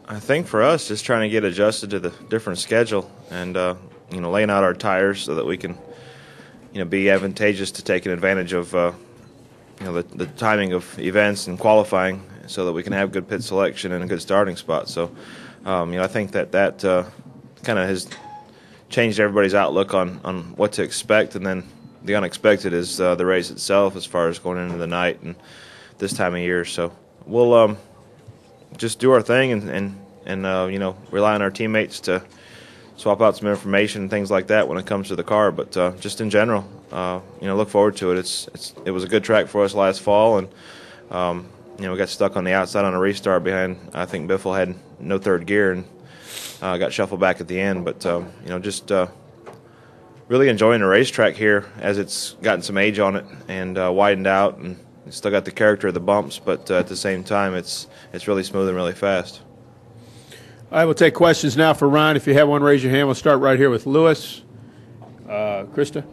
I think for us, just trying to get adjusted to the different schedule and laying out our tires so that we can be advantageous to taking advantage of the timing of events and qualifying, so that we can have good pit selection and a good starting spot. So I think that kind of has changed everybody's outlook on what to expect, and then the unexpected is the race itself as far as going into the night and this time of year. So we'll just do our thing and rely on our teammates to swap out some information and things like that when it comes to the car. But just in general, look forward to it. It was a good track for us last fall, and we got stuck on the outside on a restart behind. I think Biffle had no third gear and got shuffled back at the end. But just really enjoying the racetrack here as it's gotten some age on it and widened out, and it's still got the character of the bumps, but at the same time, it's really smooth and really fast. All right, we'll take questions now for Ryan. If you have one, raise your hand. We'll start right here with Lewis, Krista,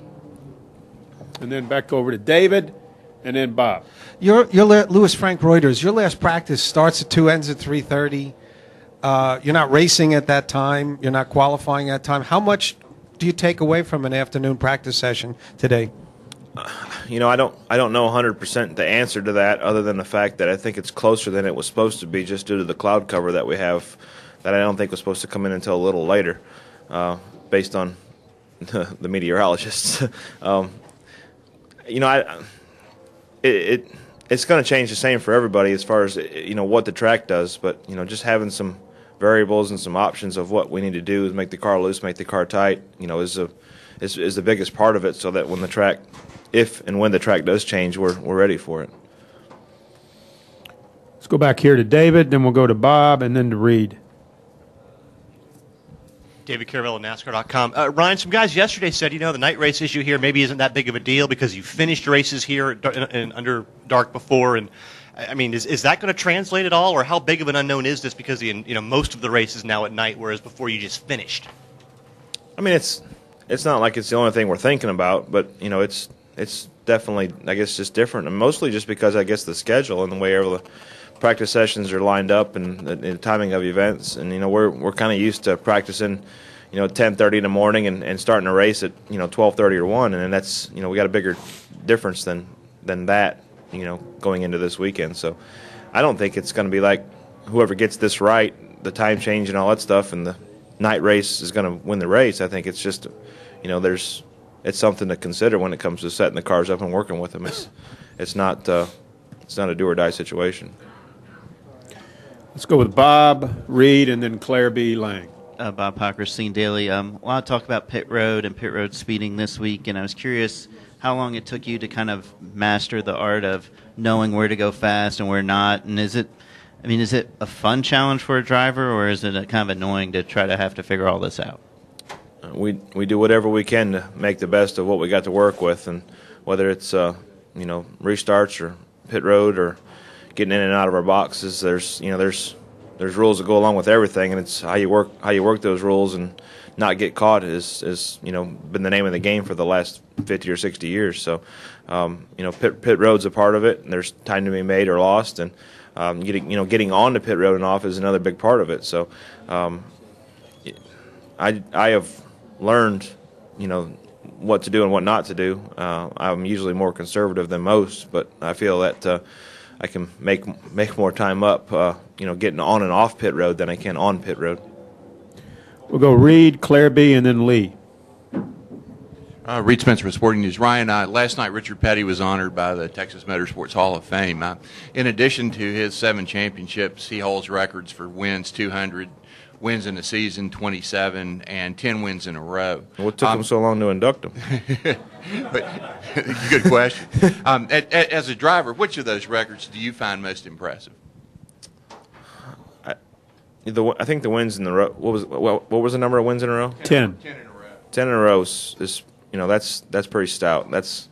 and then back over to David, and then Bob. Lewis Frank Reuters. Your last practice starts at 2, ends at 3:30. You're not racing at that time. You're not qualifying at that time. How much do you take away from an afternoon practice session today? I don't know 100% the answer to that, other than the fact that I think it's closer than it was supposed to be, just due to the cloud cover that we have, that I don't think was supposed to come in until a little later, based on the meteorologists. It's going to change the same for everybody as far as what the track does, but just having some variables and some options of what we need to do is make the car loose, make the car tight, is the biggest part of it, so that when the track, if and when the track does change, we're ready for it. Let's go back here to David, then we'll go to Bob, and then to Reed. David Caravella, NASCAR.com. Ryan, some guys yesterday said, the night race issue here maybe isn't that big of a deal because you finished races here in under dark before. And I mean, is that going to translate at all, or how big of an unknown is this because most of the race is now at night, whereas before you just finished? I mean, it's not like it's the only thing we're thinking about, but it's definitely, I guess, just different, and mostly just because I guess the schedule and the way all the practice sessions are lined up and the timing of events, and we're kind of used to practicing 10:30 in the morning and starting a race at 12:30 or 1, and then that's we got a bigger difference than that going into this weekend. So I don't think it's going to be like whoever gets this right, the time change and all that stuff, and the night race is going to win the race. I think it's just it's something to consider when it comes to setting the cars up and working with them. It's not a do or die situation. Let's go with Bob, Reed, and then Claire B. Lang. Bob Hocker, Scene Daily. I want to talk about pit road and pit road speeding this week, and I was curious how long it took you to kind of master the art of knowing where to go fast and where not, and is it a fun challenge for a driver, or is it kind of annoying to try to have to figure all this out? We do whatever we can to make the best of what we got to work with, and whether it's restarts or pit road or getting in and out of our boxes, there's rules that go along with everything, and it's how you work those rules and not get caught is been the name of the game for the last 50 or 60 years. So pit road's a part of it, and there's time to be made or lost, and getting on the pit road and off is another big part of it. So I have learned what to do and what not to do. I'm usually more conservative than most, but I feel that I can make more time up getting on and off pit road than I can on pit road. We'll go Reed, Claire B., and then Lee. Reed Spencer with Sporting News. Ryan, last night Richard Petty was honored by the Texas Motorsports Hall of Fame. In addition to his 7 championships, he holds records for wins, 200, wins in a season, 27, and 10 wins in a row. What took him so long to induct him? Good question. As a driver, which of those records do you find most impressive? I think the wins in the row. What was the number of wins in a row? 10. 10 in a row. 10 in a row is that's pretty stout. That's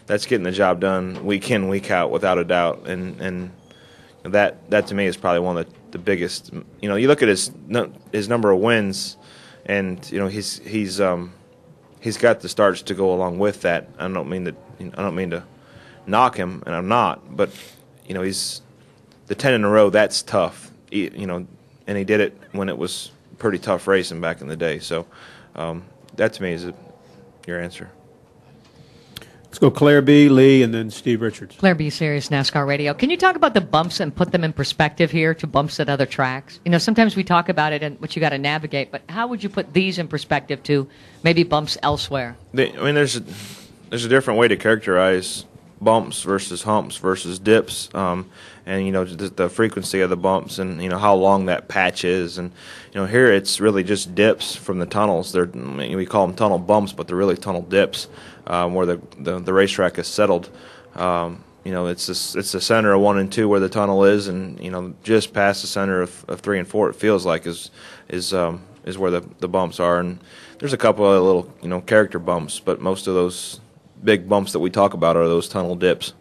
getting the job done week in, week out, without a doubt. And that to me is probably one of the biggest. You look at his number of wins, and he's got the starts to go along with that. I don't mean to knock him, and I'm not. But he's the 10 in a row. That's tough. and he did it when it was pretty tough racing back in the day. So that to me is your answer. Let's go Claire B., Lee, and then Steve Richards. Claire B., Sirius NASCAR Radio. Can you talk about the bumps and put them in perspective here to bumps at other tracks? You know, sometimes we talk about it and what you got to navigate, but how would you put these in perspective to maybe bumps elsewhere? There's a different way to characterize bumps versus humps versus dips, and you know the frequency of the bumps and you know how long that patch is, and you know here it's really just dips from the tunnels. We call them tunnel bumps, but they're really tunnel dips where the racetrack is settled. You know it's the center of 1 and 2 where the tunnel is, and you know just past the center of 3 and 4 it feels like is where the bumps are, and there's a couple of little character bumps, but most of those big bumps that we talk about are those tunnel dips.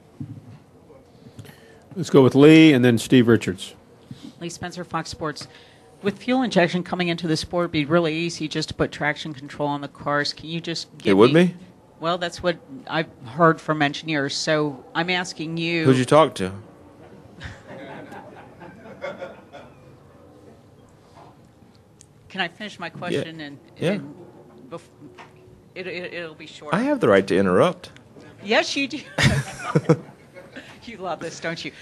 Let's go with Lee and then Steve Richards. Lee Spencer, Fox Sports. With fuel injection coming into the sport, it'd be really easy just to put traction control on the cars. Can you just give It would be? Well, that's what I've heard from engineers. So I'm asking you. Who'd you talk to? Can I finish my question? Yeah. And it'll be short. I have the right to interrupt. Yes, you do. You love this, don't you?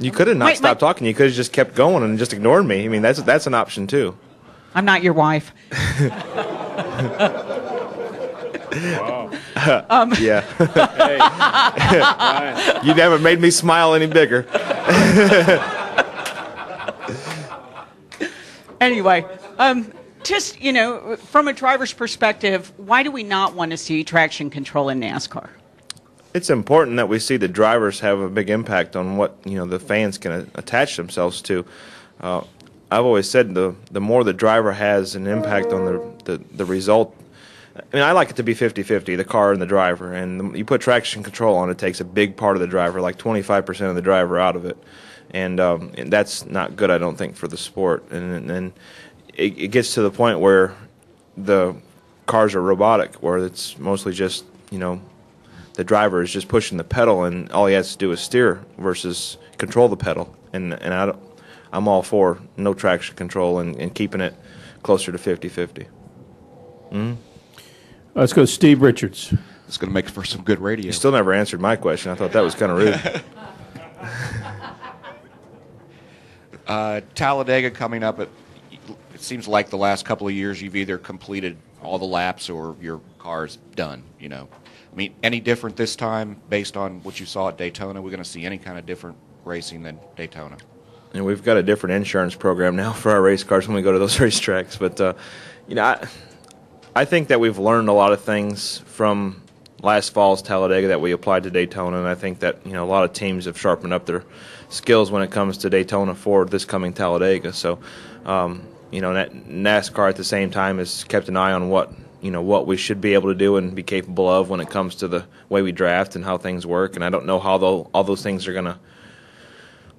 You could have not stopped talking. You could have just kept going and just ignored me. I mean, that's an option too. I'm not your wife. Yeah. You never made me smile any bigger. Anyway, just, from a driver's perspective, why do we not want to see traction control in NASCAR? It's important that we see the drivers have a big impact on what the fans can attach themselves to. I've always said the more the driver has an impact on the result. I mean, I like it to be 50-50, the car and the driver. And you put traction control on, it takes a big part of the driver, like 25% of the driver out of it. And that's not good, I don't think, for the sport. And it gets to the point where the cars are robotic, where it's mostly just, the driver is just pushing the pedal and all he has to do is steer versus control the pedal. And I'm all for no traction control and keeping it closer to 50-50. Mm-hmm. Let's go Steve Richards. It's going to make for some good radio. You still never answered my question. I thought that was kind of rude. Talladega coming up. It seems like the last couple of years you've either completed all the laps or your car's done, I mean, any different this time based on what you saw at Daytona? We're going to see any kind of different racing than Daytona. And we've got a different insurance program now for our race cars when we go to those racetracks. But, I think that we've learned a lot of things from last fall's Talladega that we applied to Daytona, and I think that a lot of teams have sharpened up their skills when it comes to Daytona for this coming Talladega. So, NASCAR at the same time has kept an eye on what we should be able to do and be capable of when it comes to the way we draft and how things work. And I don't know how all those things are going to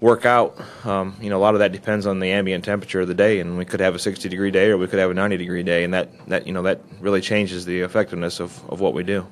work out. A lot of that depends on the ambient temperature of the day, and we could have a 60-degree day or we could have a 90-degree day, and that really changes the effectiveness of what we do.